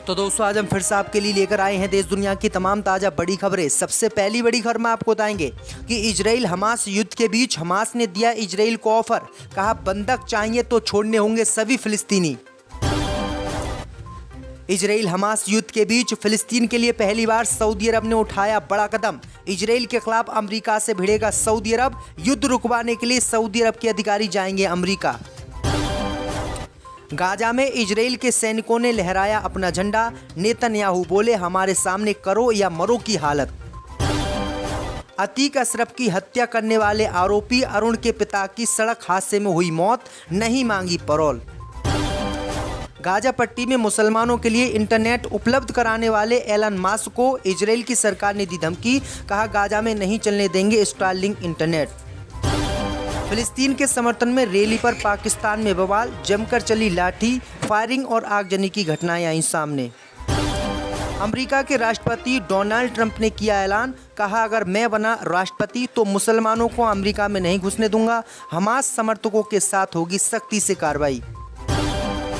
तो दोस्तों आज हम फिर से आपके लिए लेकर आए हैं देश दुनिया की तमाम ताज़ा बड़ी खबरें। सबसे पहली बड़ी खबर में आपको बताएंगे कि इजराइल हमास युद्ध के बीच हमास ने दिया इजराइल को ऑफर, कहा बंधक चाहिए तो छोड़ने होंगे सभी फिलिस्तीनी। इजराइल हमास युद्ध के बीच फिलिस्तीन के लिए पहली बार सऊदी अरब ने उठाया बड़ा कदम। इजराइल के खिलाफ अमेरिका से भिड़ेगा सऊदी अरब। युद्ध रुकवाने के लिए सऊदी अरब के अधिकारी जाएंगे अमेरिका। गाजा में इजराइल के सैनिकों ने लहराया अपना झंडा। नेतन्याहू बोले हमारे सामने करो या मरो की हालत। अतीक अशरफ की हत्या करने वाले आरोपी अरुण के पिता की सड़क हादसे में हुई मौत, नहीं मांगी पैरोल। गाजा पट्टी में मुसलमानों के लिए इंटरनेट उपलब्ध कराने वाले एलन मस्क को इजराइल की सरकार ने दी धमकी, कहा गाजा में नहीं चलने देंगे स्टारलिंक इंटरनेट। फिलिस्तीन के समर्थन में रैली पर पाकिस्तान में बवाल, जमकर चली लाठी फायरिंग और आगजनी की घटनाएं आई सामने। अमेरिका के राष्ट्रपति डोनाल्ड ट्रंप ने किया ऐलान, कहा अगर मैं बना राष्ट्रपति तो मुसलमानों को अमेरिका में नहीं घुसने दूंगा। हमास समर्थकों के साथ होगी सख्ती से कार्रवाई।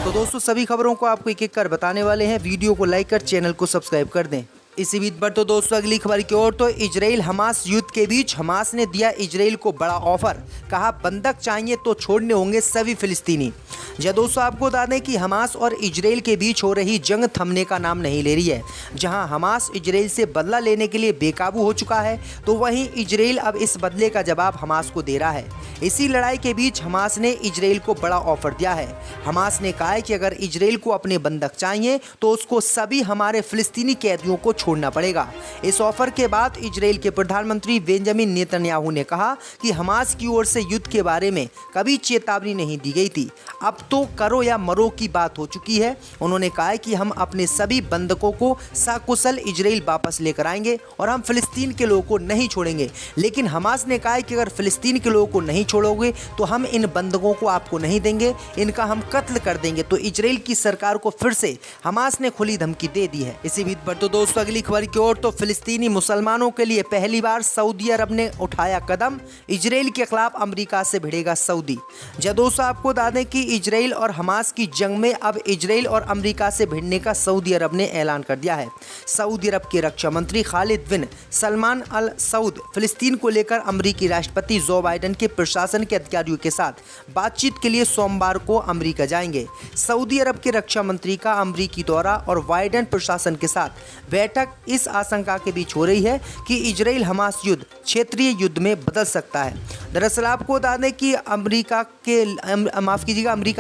तो दोस्तों सभी खबरों को आपको एक एक कर बताने वाले हैं। वीडियो को लाइक कर चैनल को सब्सक्राइब कर दें। इसी बीच पर तो दोस्तों अगली खबर की ओर, तो इजराइल हमास युद्ध के बीच हमास ने दिया इजराइल को बड़ा ऑफर, कहा बंधक चाहिए तो छोड़ने होंगे सभी फिलिस्तीनी। दोस्तों आपको बता दें कि हमास और इजराइल के बीच हो रही जंग थमने का नाम नहीं ले रही है। जहां हमास इजराइल से बदला लेने के लिए बेकाबू हो चुका है, तो वहीं इजराइल अब इस बदले का जवाब हमास को दे रहा है। इसी लड़ाई के बीच हमास ने इजराइल को बड़ा ऑफर दिया है। हमास ने कहा है कि अगर इजराइल को अपने बंधक चाहिए तो उसको सभी हमारे फिलिस्तीनी कैदियों को छोड़ना पड़ेगा। इस ऑफर के बाद इजराइल के प्रधानमंत्री बेंजामिन नेतन्याहू ने कहा कि हमास की ओर से युद्ध के बारे में कभी चेतावनी नहीं दी गई थी, अब तो करो या मरो की बात हो चुकी है। उन्होंने कहा है कि हम अपने सभी बंधकों को सकुशल इजराइल वापस लेकर आएंगे और हम फिलिस्तीन के लोगों को नहीं छोड़ेंगे। लेकिन हमास ने कहा है कि अगर फिलिस्तीन के लोगों को नहीं छोड़ोगे तो हम इन बंधकों को आपको नहीं देंगे, इनका हम कत्ल कर देंगे। तो इजराइल की सरकार को फिर से हमास ने खुली धमकी दे दी है। इसी बीच पर तो दोस्तों अगली खबर की ओर, तो फिलिस्तीनी मुसलमानों के लिए पहली बार सऊदी अरब ने उठाया कदम। इजराइल के खिलाफ अमेरिका से भिड़ेगा सऊदी। दोस्तों आपको बता दें कि इजराइल और हमास की जंग में अब इजराइल और अमेरिका से भिड़ने का सऊदी अरब ने ऐलान कर दिया है। सऊदी अरब के रक्षा मंत्री खालिद बिन सलमान अल सऊद फिलिस्तीन को लेकर अमेरिकी राष्ट्रपति जो बाइडेन के प्रशासन के अधिकारियों के साथ बातचीत के लिए सोमवार को अमेरिका जाएंगे। सऊदी अरब के रक्षा मंत्री का अमेरिकी दौरा और बाइडेन प्रशासन के साथ बैठक इस आशंका के बीच हो रही है कि इजराइल हमास युद्ध क्षेत्रीय युद्ध में बदल सकता है। दरअसल आपको बता दें कि अमेरिका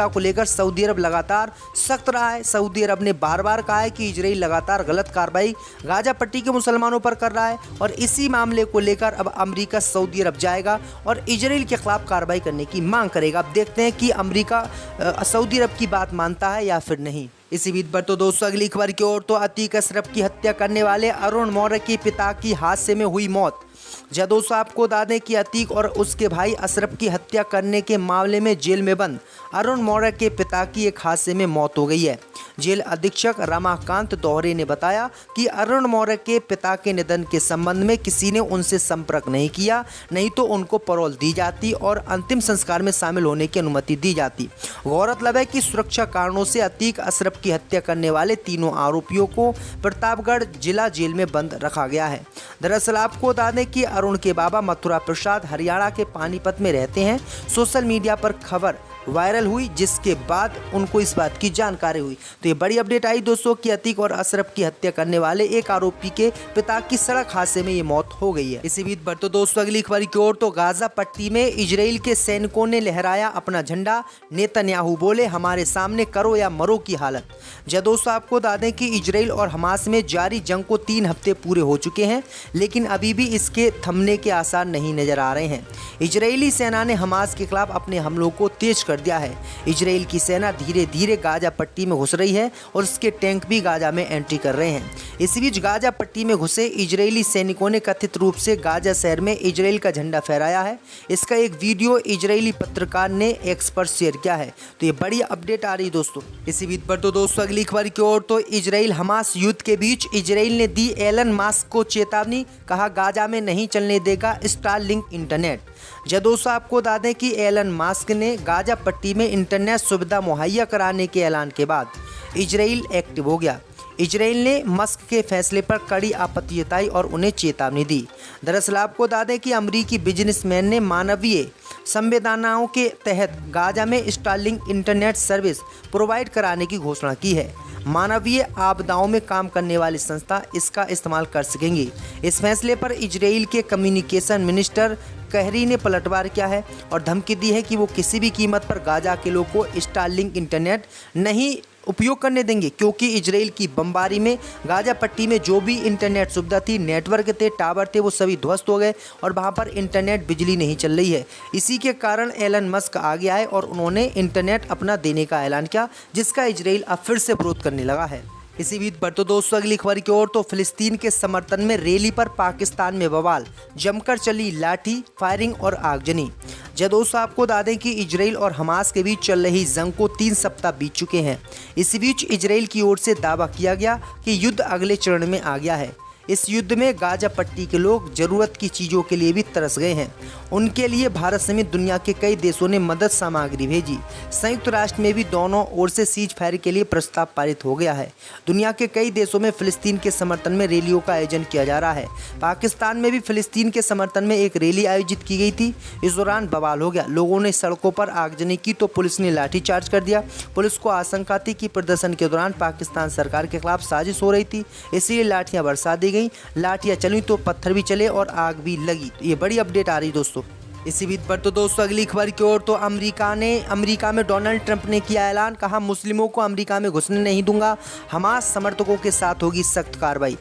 को लेकर सऊदी अरब लगातार सख्त रहा है। सऊदी अरब ने बार बार कहा है कि इजराइल लगातार गलत कार्रवाई गाजा पट्टी के मुसलमानों पर कर रहा है और इसी मामले को लेकर अब अमेरिका सऊदी अरब जाएगा और इजराइल के खिलाफ कार्रवाई करने की मांग करेगा। अब देखते हैं कि अमेरिका सऊदी अरब की बात मानता है या फिर नहीं। इसी बीच पर तो दोस्तों अगली खबर की ओर, तो अतीक अशरफ की हत्या करने वाले अरुण मौर्य के पिता की हादसे में हुई मौत। दोस्तों आपको बता दें कि अतीक और उसके भाई अशरफ की हत्या करने के मामले में जेल में बंद अरुण मौर्य के पिता की एक हादसे में मौत हो गई है। जेल अधीक्षक रमाकांत दोहरे ने बताया कि अरुण मौर्य के पिता के निधन के संबंध में किसी ने उनसे संपर्क नहीं किया, नहीं तो उनको पैरोल दी जाती और अंतिम संस्कार में शामिल होने की अनुमति दी जाती। गौरतलब है कि सुरक्षा कारणों से अतीक अशरफ की हत्या करने वाले तीनों आरोपियों को प्रतापगढ़ जिला जेल में बंद रखा गया है। दरअसल आपको बता दें कि अरुण के बाबा मथुरा प्रसाद हरियाणा के पानीपत में रहते हैं। सोशल मीडिया पर खबर वायरल हुई जिसके बाद उनको इस बात की जानकारी हुई। तो ये बड़ी अपडेट आई दोस्तों कि अतीक और अशरफ की हत्या करने वाले एक आरोपी के पिता की सड़क हादसे में ये मौत हो गई है। इसी बीच पर तो दोस्तों अगली खबर की ओर, तो गाजा पट्टी में इजराइल के सैनिकों ने लहराया अपना झंडा। नेतन्याहू बोले हमारे सामने करो या मरो की हालत। दोस्तों आपको बता दें कि इजराइल और हमास में जारी जंग को 3 हफ्ते पूरे हो चुके हैं, लेकिन अभी भी इसके थमने के आसार नहीं नजर आ रहे हैं। इजरायली सेना ने हमास के खिलाफ अपने हमलों को तेज कर दिया है। इजराइल की सेना धीरे धीरे गाजा पट्टी में घुस रही है और उसके टैंक भी गाजा में एंट्री कर रहे हैं। इसी बीच गाजा पट्टी में घुसे इजरायली सैनिकों ने कथित रूप से गाजा शहर में इजराइल का झंडा फहराया है। इसका एक वीडियो इजरायली पत्रकार ने एक्स पर शेयर किया है। तो ये बड़ी अपडेट आ रही दोस्तों। इसी बीच पर तो दोस्तों अगली खबर की ओर, तो इजराइल हमास युद्ध के बीच इजराइल ने दी एलन मस्क को चेतावनी, कहा गाजा में नहीं चलने देगा स्टारलिंक इंटरनेट। दोस्तों आपको बता दें कि एलन मस्क ने गाजा पट्टी में इंटरनेट सुविधा मुहैया कराने के ऐलान के बाद इजराइल एक्टिव हो गया। इजराइल ने मस्क के फैसले पर कड़ी आपत्ति जताई और उन्हें चेतावनी दी। दरअसल आपको बता दें कि अमेरिकी बिजनेसमैन ने मानवीय संवेदनाओं के तहत गाजा में स्टारलिंक इंटरनेट सर्विस प्रोवाइड कराने की घोषणा की है। मानवीय आपदाओं में काम करने वाली संस्था इसका इस्तेमाल कर सकेंगी। इस फैसले पर इजराइल के कम्युनिकेशन मिनिस्टर कहरी ने पलटवार किया है और धमकी दी है कि वो किसी भी कीमत पर गाजा के लोगों को स्टारलिंक इंटरनेट नहीं उपयोग करने देंगे, क्योंकि इजराइल की बमबारी में गाजा पट्टी में जो भी इंटरनेट सुविधा थी, नेटवर्क थे, टावर थे, वो सभी ध्वस्त हो गए और वहां पर इंटरनेट बिजली नहीं चल रही है। इसी के कारण एलन मस्क आगे आए और उन्होंने इंटरनेट अपना देने का ऐलान किया, जिसका इजराइल अब फिर से विरोध करने लगा है। इसी बीच बढ़ते दोस्तों अगली खबर की ओर, तो फिलिस्तीन के समर्थन में रैली पर पाकिस्तान में बवाल, जमकर चली लाठी फायरिंग और आगजनी। दोस्तों आपको बता दें कि इजराइल और हमास के बीच चल रही जंग को 3 सप्ताह बीत चुके हैं। इसी बीच इजराइल की ओर से दावा किया गया कि युद्ध अगले चरण में आ गया है। इस युद्ध में गाजा पट्टी के लोग जरूरत की चीज़ों के लिए भी तरस गए हैं। उनके लिए भारत समेत दुनिया के कई देशों ने मदद सामग्री भेजी। संयुक्त राष्ट्र में भी दोनों ओर से सीज फायर के लिए प्रस्ताव पारित हो गया है। दुनिया के कई देशों में फिलिस्तीन के समर्थन में रैलियों का आयोजन किया जा रहा है। पाकिस्तान में भी फिलिस्तीन के समर्थन में एक रैली आयोजित की गई थी। इस दौरान बवाल हो गया, लोगों ने सड़कों पर आगजनी की तो पुलिस ने लाठीचार्ज कर दिया। पुलिस को आशंका थी कि प्रदर्शन के दौरान पाकिस्तान सरकार के खिलाफ साजिश हो रही थी, इसलिए लाठियां बरसा दी गई। लाठियां चली तो पत्थर भी चले और आग भी लगी। तो ये बड़ी अपडेट आ रही दोस्तों। इसी बीच पर तो दोस्तों अगली खबर की ओर, तो अमेरिका में डोनाल्ड ट्रंप ने किया ऐलान, कहा मुस्लिमों को अमेरिका में घुसने नहीं दूंगा, हमास समर्थकों के साथ होगी सख्त कार्रवाई।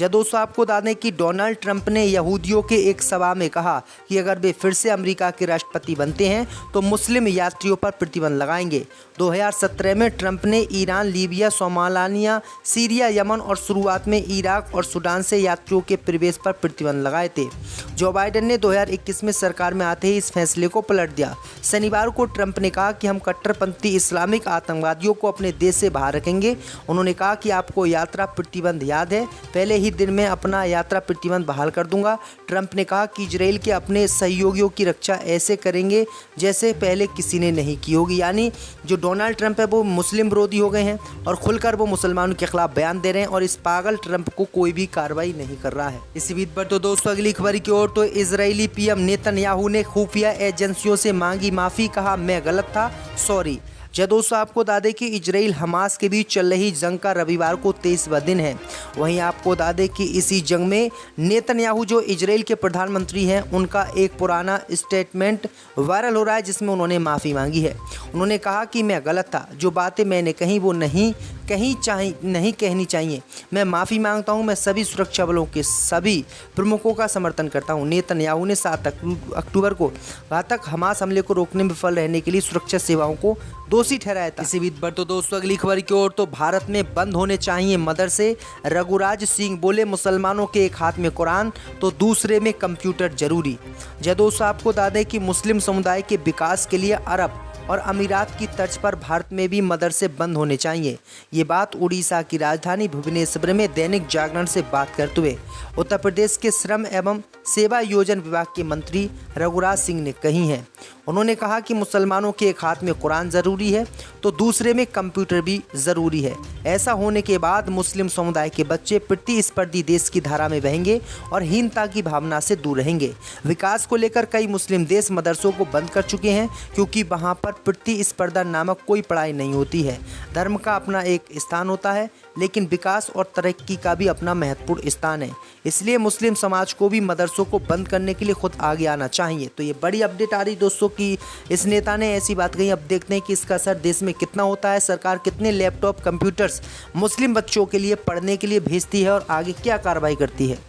दोस्तों आपको बता दें कि डोनाल्ड ट्रंप ने यहूदियों के एक सभा में कहा कि अगर वे फिर से अमेरिका के राष्ट्रपति बनते हैं तो मुस्लिम यात्रियों पर प्रतिबंध लगाएंगे। 2017 में ट्रंप ने Iran, Libya, Somalia, Syria, Yemen और शुरुआत में इराक और सूडान से यात्रियों के प्रवेश पर प्रतिबंध लगाए थे। जो बाइडेन ने 2021 में सरकार में आते ही इस फैसले को पलट दिया। शनिवार को ट्रंप ने कहा कि हम कट्टरपंथी इस्लामिक आतंकवादियों को अपने देश से बाहर रखेंगे। उन्होंने कहा कि आपको यात्रा प्रतिबंध याद है, पहले ही दिन में अपना यात्रा प्रतिबंध बहाल कर दूंगा। ट्रंप ने कहा कि इजराइल के अपने सहयोगियों की रक्षा ऐसे करेंगे जैसे पहले किसी ने नहीं की होगी। यानी जो डोनाल्ड ट्रंप है वो मुस्लिम विरोधी हो गए हैं और खुलकर वो मुसलमानों के खिलाफ बयान दे रहे हैं और इस पागल ट्रंप को कोई भी कार्रवाई नहीं कर रहा है। इसी बीच पर तो दोस्तों अगली खबर की ओर, तो इजरायली पीएम नेतन्याहू ने खुफिया एजेंसियों से मांगी माफी, कहा मैं गलत था, सॉरी। दोस्तों आपको बता दें कि इजराइल हमास के बीच चल रही जंग का रविवार को 23वां दिन है। वहीं आपको बता दें कि इसी जंग में नेतन्याहू जो इजराइल के प्रधानमंत्री हैं, उनका एक पुराना स्टेटमेंट वायरल हो रहा है जिसमें उन्होंने माफ़ी मांगी है। उन्होंने कहा कि मैं गलत था, जो बातें मैंने कही वो नहीं कहनी चाहिए। मैं माफ़ी मांगता हूं, मैं सभी सुरक्षा बलों के सभी प्रमुखों का समर्थन करता हूं। नेतन्याहू ने 7 अक्टूबर को घातक हमास हमले को रोकने में विफल रहने के लिए सुरक्षा सेवाओं को दोषी ठहराया था। इसी बीच पर तो दोस्तों अगली खबर की ओर, तो भारत में बंद होने चाहिए मदरसे, रघुराज सिंह बोले मुसलमानों के एक हाथ में कुरान तो दूसरे में कंप्यूटर जरूरी। दोस्तों आपको बता दें कि मुस्लिम समुदाय के विकास के लिए अरब और अमीरात की तर्ज पर भारत में भी मदरसे बंद होने चाहिए। ये बात उड़ीसा की राजधानी भुवनेश्वर में दैनिक जागरण से बात करते हुए उत्तर प्रदेश के श्रम एवं सेवा योजना विभाग के मंत्री रघुराज सिंह ने कही है। उन्होंने कहा कि मुसलमानों के एक हाथ में कुरान ज़रूरी है तो दूसरे में कंप्यूटर भी ज़रूरी है। ऐसा होने के बाद मुस्लिम समुदाय के बच्चे प्रतिस्पर्धी देश की धारा में बहेंगे और हीनता की भावना से दूर रहेंगे। विकास को लेकर कई मुस्लिम देश मदरसों को बंद कर चुके हैं क्योंकि वहाँ पर प्रतिस्पर्धा नामक कोई पढ़ाई नहीं होती है। धर्म का अपना एक स्थान होता है लेकिन विकास और तरक्की का भी अपना महत्वपूर्ण स्थान है। इसलिए मुस्लिम समाज को भी मदरसों को बंद करने के लिए खुद आगे आना चाहिए। तो ये बड़ी अपडेट आ रही दोस्तों कि इस नेता ने ऐसी बात कही। अब देखते हैं कि इसका असर देश में कितना होता है, सरकार कितने लैपटॉप कंप्यूटर्स मुस्लिम बच्चों के लिए पढ़ने के लिए भेजती है और आगे क्या कार्रवाई करती है।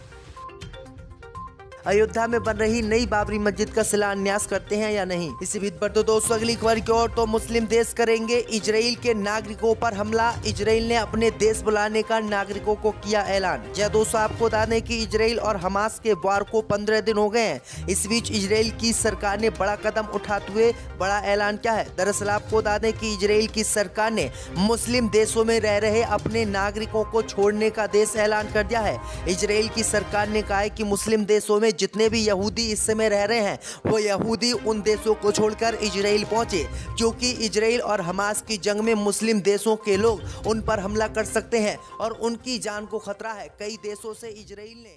अयोध्या में बन रही नई बाबरी मस्जिद का शिलान्यास करते हैं या नहीं। इसी बीच पर तो दोस्तों अगली खबर की ओर, तो मुस्लिम देश करेंगे इजराइल के नागरिकों पर हमला। इजराइल ने अपने देश बुलाने का नागरिकों को किया ऐलान। दोस्तों आपको बता दें कि इजराइल और हमास के वार को 15 दिन हो गए हैं। इस बीच इजराइल की सरकार ने बड़ा कदम उठाते हुए बड़ा ऐलान किया है। दरअसल आपको बता दें कि इजराइल की सरकार ने मुस्लिम देशों में रह रहे अपने नागरिकों को छोड़ने का देश ऐलान कर दिया है। इजराइल की सरकार ने कहा है कि मुस्लिम देशों में जितने भी यहूदी इस समय रह रहे हैं वो यहूदी उन देशों को छोड़कर इजराइल पहुंचे, क्योंकि इजराइल और हमास की जंग में मुस्लिम देशों के लोग उन पर हमला कर सकते हैं और उनकी जान को खतरा है। कई देशों से इजराइल ने